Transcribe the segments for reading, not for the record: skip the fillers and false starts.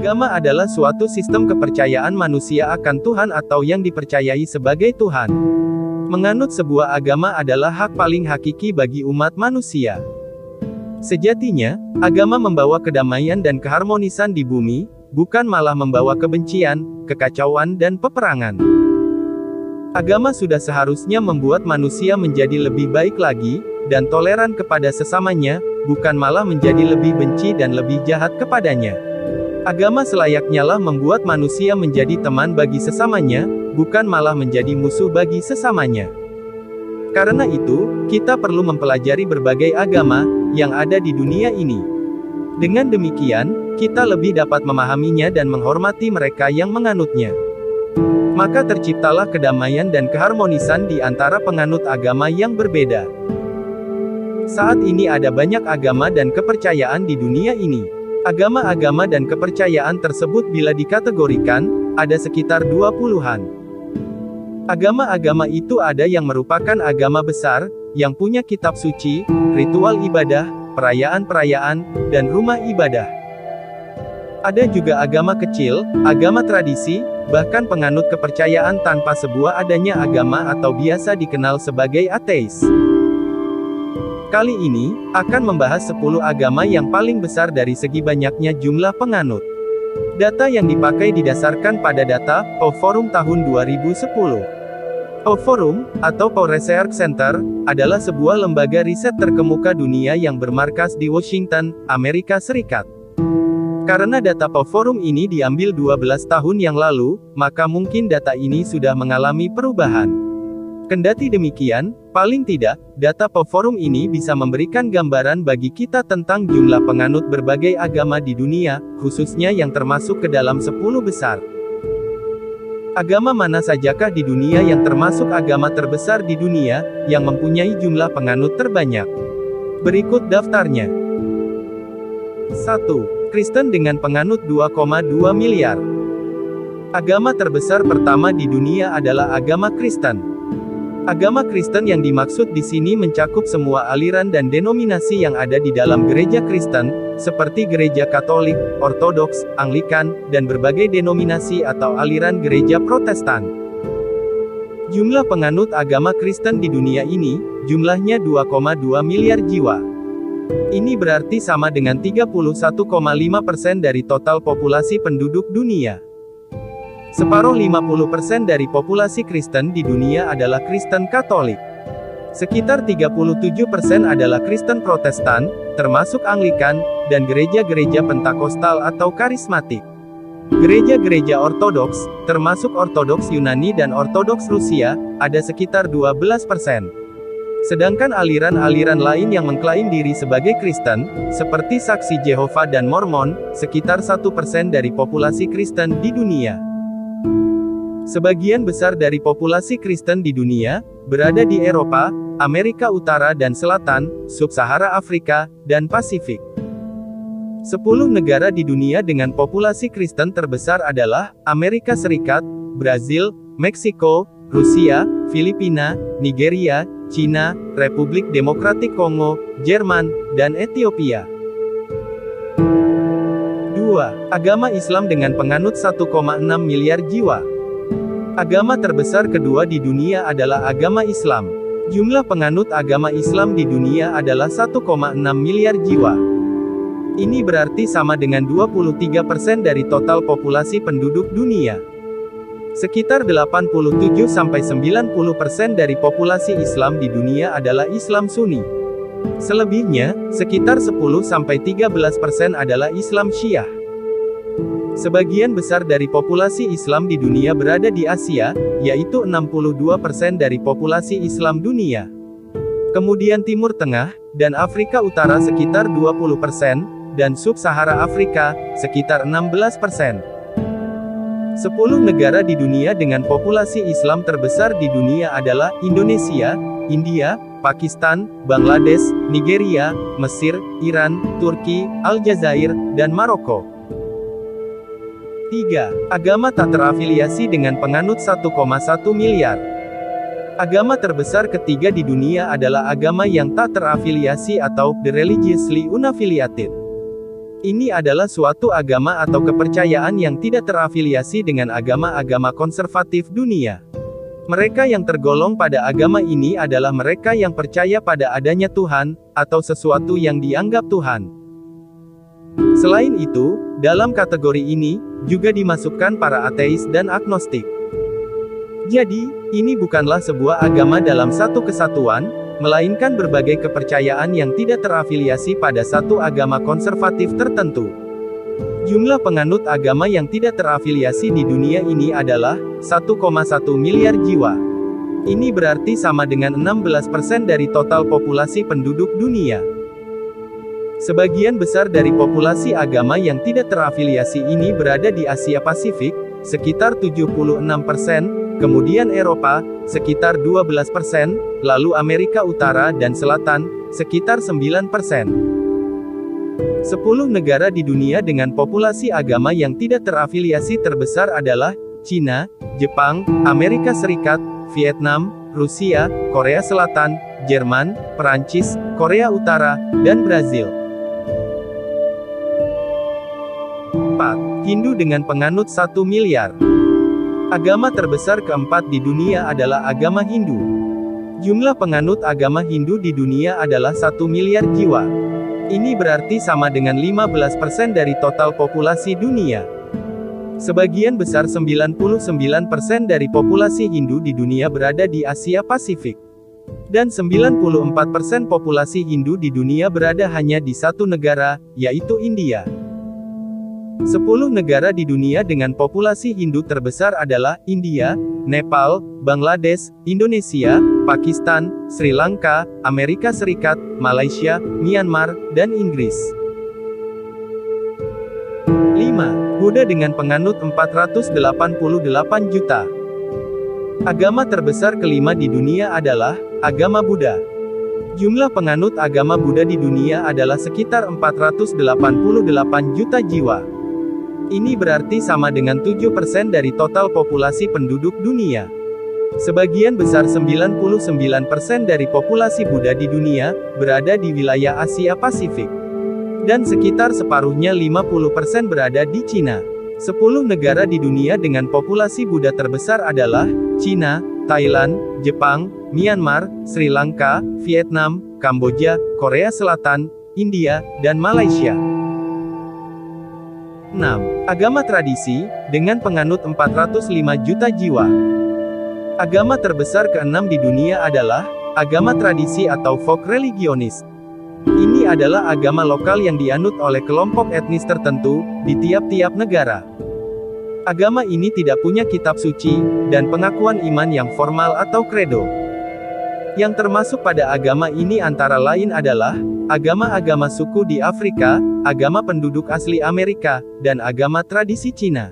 Agama adalah suatu sistem kepercayaan manusia akan Tuhan atau yang dipercayai sebagai Tuhan. Menganut sebuah agama adalah hak paling hakiki bagi umat manusia. Sejatinya, agama membawa kedamaian dan keharmonisan di bumi, bukan malah membawa kebencian, kekacauan dan peperangan. Agama sudah seharusnya membuat manusia menjadi lebih baik lagi, dan toleran kepada sesamanya, bukan malah menjadi lebih benci dan lebih jahat kepadanya. Agama selayaknya lah membuat manusia menjadi teman bagi sesamanya, bukan malah menjadi musuh bagi sesamanya. Karena itu, kita perlu mempelajari berbagai agama yang ada di dunia ini. Dengan demikian, kita lebih dapat memahaminya dan menghormati mereka yang menganutnya. Maka terciptalah kedamaian dan keharmonisan di antara penganut agama yang berbeda. Saat ini ada banyak agama dan kepercayaan di dunia ini. Agama-agama dan kepercayaan tersebut bila dikategorikan, ada sekitar 20-an. Agama-agama itu ada yang merupakan agama besar, yang punya kitab suci, ritual ibadah, perayaan-perayaan, dan rumah ibadah. Ada juga agama kecil, agama tradisi, bahkan penganut kepercayaan tanpa sebuah adanya agama atau biasa dikenal sebagai ateis. Kali ini, akan membahas 10 agama yang paling besar dari segi banyaknya jumlah penganut. Data yang dipakai didasarkan pada data Pew Forum tahun 2010. Pew Forum, atau Pew Research Center, adalah sebuah lembaga riset terkemuka dunia yang bermarkas di Washington, Amerika Serikat. Karena data Pew Forum ini diambil 12 tahun yang lalu, maka mungkin data ini sudah mengalami perubahan. Kendati demikian, paling tidak, data Pew Forum ini bisa memberikan gambaran bagi kita tentang jumlah penganut berbagai agama di dunia, khususnya yang termasuk ke dalam 10 besar. Agama mana sajakah di dunia yang termasuk agama terbesar di dunia, yang mempunyai jumlah penganut terbanyak? Berikut daftarnya. 1. Kristen dengan penganut 2,2 miliar. Agama terbesar pertama di dunia adalah agama Kristen. Agama Kristen yang dimaksud di sini mencakup semua aliran dan denominasi yang ada di dalam gereja Kristen, seperti gereja Katolik, Ortodoks, Anglikan, dan berbagai denominasi atau aliran gereja Protestan. Jumlah penganut agama Kristen di dunia ini, jumlahnya 2,2 miliar jiwa. Ini berarti sama dengan 31,5% dari total populasi penduduk dunia. Separuh 50% dari populasi Kristen di dunia adalah Kristen Katolik. Sekitar 37% adalah Kristen Protestan, termasuk Anglikan, dan gereja-gereja Pentakostal atau Karismatik. Gereja-gereja Ortodoks, termasuk Ortodoks Yunani dan Ortodoks Rusia, ada sekitar 12%. Sedangkan aliran-aliran lain yang mengklaim diri sebagai Kristen, seperti Saksi Yehova dan Mormon, sekitar 1% dari populasi Kristen di dunia. Sebagian besar dari populasi Kristen di dunia, berada di Eropa, Amerika Utara dan Selatan, Sub-Sahara Afrika, dan Pasifik. 10 negara di dunia dengan populasi Kristen terbesar adalah, Amerika Serikat, Brazil, Meksiko, Rusia, Filipina, Nigeria, Cina, Republik Demokratik Kongo, Jerman, dan Ethiopia. 2. Agama Islam dengan penganut 1,6 miliar jiwa. Agama terbesar kedua di dunia adalah agama Islam. Jumlah penganut agama Islam di dunia adalah 1,6 miliar jiwa. Ini berarti sama dengan 23% dari total populasi penduduk dunia. Sekitar 87-90% dari populasi Islam di dunia adalah Islam Sunni. Selebihnya, sekitar 10-13% adalah Islam Syiah. Sebagian besar dari populasi Islam di dunia berada di Asia, yaitu 62% dari populasi Islam dunia. Kemudian Timur Tengah, dan Afrika Utara sekitar 20%, dan Sub-Sahara Afrika, sekitar 16%. 10 negara di dunia dengan populasi Islam terbesar di dunia adalah Indonesia, India, Pakistan, Bangladesh, Nigeria, Mesir, Iran, Turki, Aljazair, dan Maroko. 3. Agama tak terafiliasi dengan penganut 1,1 miliar. Agama terbesar ketiga di dunia adalah agama yang tak terafiliasi atau the religiously unaffiliated. Ini adalah suatu agama atau kepercayaan yang tidak terafiliasi dengan agama-agama konservatif dunia. Mereka yang tergolong pada agama ini adalah mereka yang percaya pada adanya Tuhan, atau sesuatu yang dianggap Tuhan. Selain itu, dalam kategori ini, juga dimasukkan para ateis dan agnostik. Jadi, ini bukanlah sebuah agama dalam satu kesatuan, melainkan berbagai kepercayaan yang tidak terafiliasi pada satu agama konservatif tertentu. Jumlah penganut agama yang tidak terafiliasi di dunia ini adalah 1,1 miliar jiwa. Ini berarti sama dengan 16% dari total populasi penduduk dunia. Sebagian besar dari populasi agama yang tidak terafiliasi ini berada di Asia Pasifik, sekitar 76%, kemudian Eropa, sekitar 12%, lalu Amerika Utara dan Selatan, sekitar 9%. 10 negara di dunia dengan populasi agama yang tidak terafiliasi terbesar adalah Cina, Jepang, Amerika Serikat, Vietnam, Rusia, Korea Selatan, Jerman, Perancis, Korea Utara, dan Brazil. 4. Hindu dengan penganut 1 miliar. Agama terbesar keempat di dunia adalah agama Hindu. Jumlah penganut agama Hindu di dunia adalah 1 miliar jiwa. Ini berarti sama dengan 15% dari total populasi dunia. Sebagian besar 99% dari populasi Hindu di dunia berada di Asia Pasifik. Dan 94% populasi Hindu di dunia berada hanya di satu negara, yaitu India. 10 negara di dunia dengan populasi Hindu terbesar adalah India, Nepal, Bangladesh, Indonesia, Pakistan, Sri Lanka, Amerika Serikat, Malaysia, Myanmar, dan Inggris. 5. Buddha dengan penganut 488 juta. Agama terbesar kelima di dunia adalah agama Buddha. Jumlah penganut agama Buddha di dunia adalah sekitar 488 juta jiwa. Ini berarti sama dengan 7% dari total populasi penduduk dunia. Sebagian besar 99% dari populasi Buddha di dunia, berada di wilayah Asia Pasifik. Dan sekitar separuhnya 50% berada di Cina. 10 negara di dunia dengan populasi Buddha terbesar adalah Cina, Thailand, Jepang, Myanmar, Sri Lanka, Vietnam, Kamboja, Korea Selatan, India, dan Malaysia. 6. Agama tradisi, dengan penganut 405 juta jiwa. Agama terbesar ke-6 di dunia adalah agama tradisi atau folk religionis. Ini adalah agama lokal yang dianut oleh kelompok etnis tertentu di tiap-tiap negara. Agama ini tidak punya kitab suci dan pengakuan iman yang formal atau credo. Yang termasuk pada agama ini antara lain adalah agama-agama suku di Afrika, agama penduduk asli Amerika, dan agama tradisi Cina.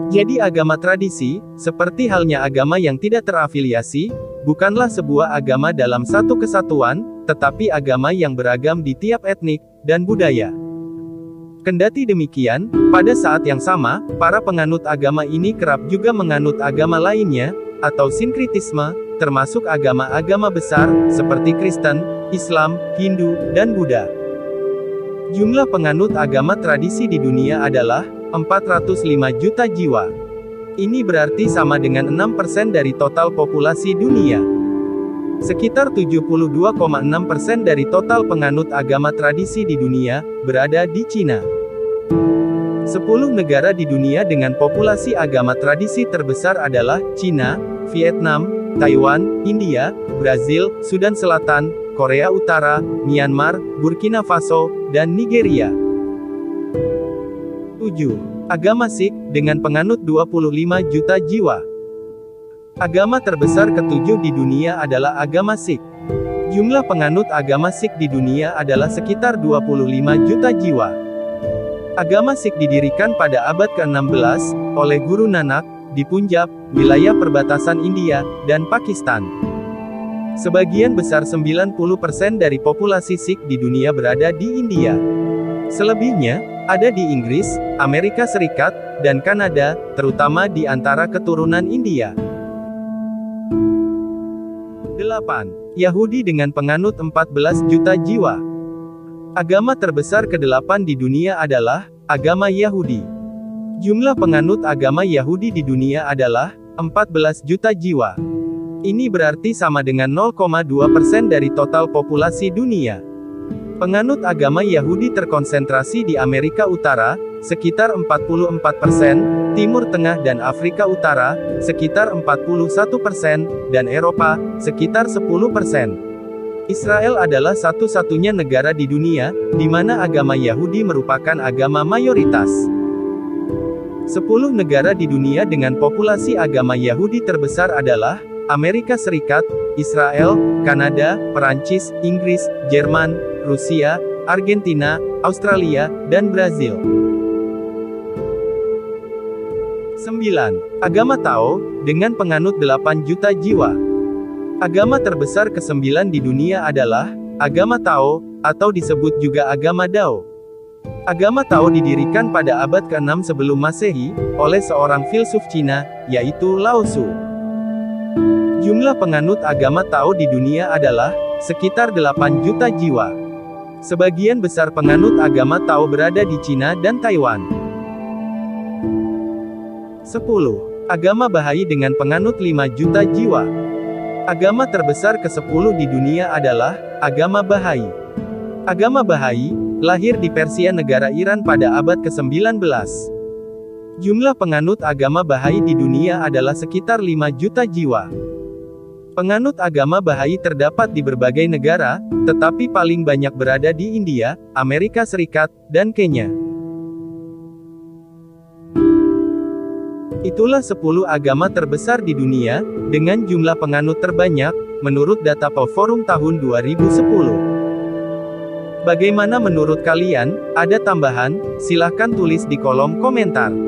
Jadi agama tradisi, seperti halnya agama yang tidak terafiliasi, bukanlah sebuah agama dalam satu kesatuan, tetapi agama yang beragam di tiap etnik dan budaya. Kendati demikian, pada saat yang sama, para penganut agama ini kerap juga menganut agama lainnya, atau sinkritisme, termasuk agama-agama besar, seperti Kristen, Islam, Hindu, dan Buddha. Jumlah penganut agama tradisi di dunia adalah 405 juta jiwa. Ini berarti sama dengan 6% dari total populasi dunia. Sekitar 72,6% dari total penganut agama tradisi di dunia, berada di Cina. 10 negara di dunia dengan populasi agama tradisi terbesar adalah Cina, Vietnam, Taiwan, India, Brazil, Sudan Selatan, Korea Utara, Myanmar, Burkina Faso, dan Nigeria. 7. Agama Sikh, dengan penganut 25 juta jiwa. Agama terbesar ketujuh di dunia adalah agama Sikh. Jumlah penganut agama Sikh di dunia adalah sekitar 25 juta jiwa. Agama Sikh didirikan pada abad ke-16, oleh Guru Nanak, di Punjab, wilayah perbatasan India, dan Pakistan. Sebagian besar 90% dari populasi Sikh di dunia berada di India. Selebihnya, ada di Inggris, Amerika Serikat, dan Kanada, terutama di antara keturunan India. 8. Yahudi dengan penganut 14 juta jiwa. Agama terbesar ke-8 di dunia adalah agama Yahudi. Jumlah penganut agama Yahudi di dunia adalah 14 juta jiwa. Ini berarti sama dengan 0,2% dari total populasi dunia. Penganut agama Yahudi terkonsentrasi di Amerika Utara, sekitar 44%, Timur Tengah dan Afrika Utara, sekitar 41%, dan Eropa, sekitar 10%. Israel adalah satu-satunya negara di dunia, di mana agama Yahudi merupakan agama mayoritas. 10 negara di dunia dengan populasi agama Yahudi terbesar adalah Amerika Serikat, Israel, Kanada, Perancis, Inggris, Jerman, Rusia, Argentina, Australia, dan Brazil. 9. Agama Tao, dengan penganut 8 juta jiwa. Agama terbesar ke-9 di dunia adalah agama Tao, atau disebut juga agama Dao. Agama Tao didirikan pada abad ke-6 sebelum Masehi, oleh seorang filsuf Cina, yaitu Lao Tzu. Jumlah penganut agama Tao di dunia adalah sekitar 8 juta jiwa. Sebagian besar penganut agama Tao berada di Cina dan Taiwan. 10. Agama Bahai dengan penganut 5 juta jiwa. Agama terbesar ke-10 di dunia adalah agama Bahai. Agama Bahai lahir di Persia, negara Iran pada abad ke-19. Jumlah penganut agama Bahai di dunia adalah sekitar 5 juta jiwa. Penganut agama Bahai terdapat di berbagai negara, tetapi paling banyak berada di India, Amerika Serikat, dan Kenya. Itulah 10 agama terbesar di dunia, dengan jumlah penganut terbanyak, menurut data PAU Forum tahun 2010. Bagaimana menurut kalian? Ada tambahan? Silahkan tulis di kolom komentar.